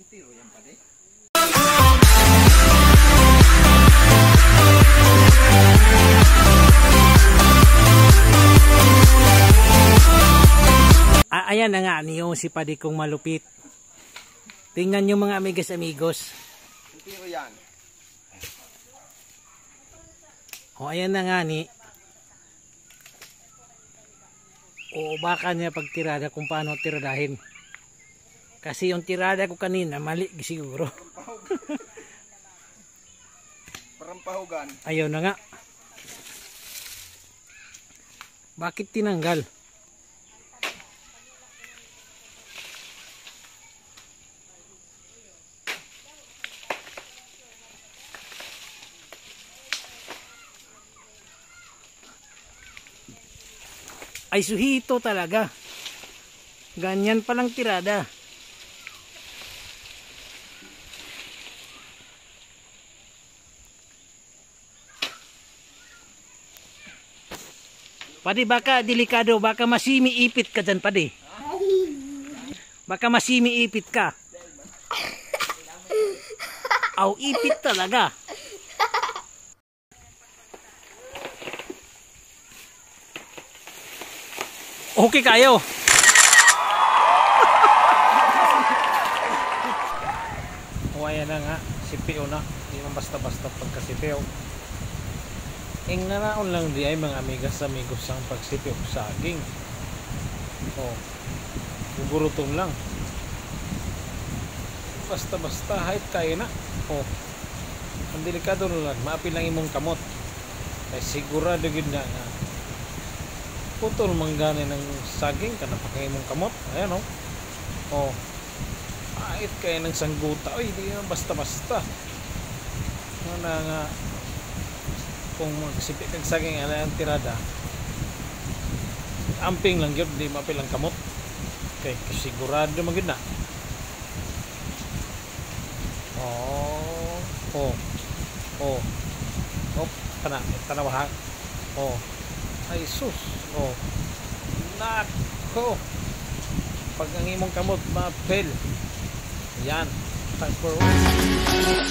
Tiro yan pa de. Ayan na nga niyo si Padi kong malupit. Tingnan nyo mga amigos. Tiro yan. O ayan na nga ni. O baka niya pagtirada kung paano tiradahin. Kasi yung tirada ko kanina mali siguro. Parang pahugan. Ayaw na nga. Bakit tinanggal? Ay suhito talaga. Ganyan palang tirada. Padi baka delikado, baka masimi-ipit ka dyan Padi. Baka masimi-ipit ka. Aw, ipit talaga. Okay kayo. O ayan na nga, sipio na. Hindi man basta-basta pagkasipio. Ing nanaon lang di ay mga amigos ang pagsipio saging. O, gugurutom lang. Basta-basta, height kayo na. O, ang delikado lang, maapil lang imong kamot. Ay sigurado yun na nga. Putol manggani ng saging ka napakay mong kamot. Ayan o. O. Ait kayo ng sangguta. Uy, di na basta-basta. Nga nga. Kung magsipit ng saging ala ang tirada. Amping lang yun. Di mapilang kamot. Okay. Sigurado magin na. Oh. Oh. Oh. Oh. Tanawahan. Oh. Ay sus. Oh. Nako. Pag ang imong kamot mapel. Yan. Thanks for watching.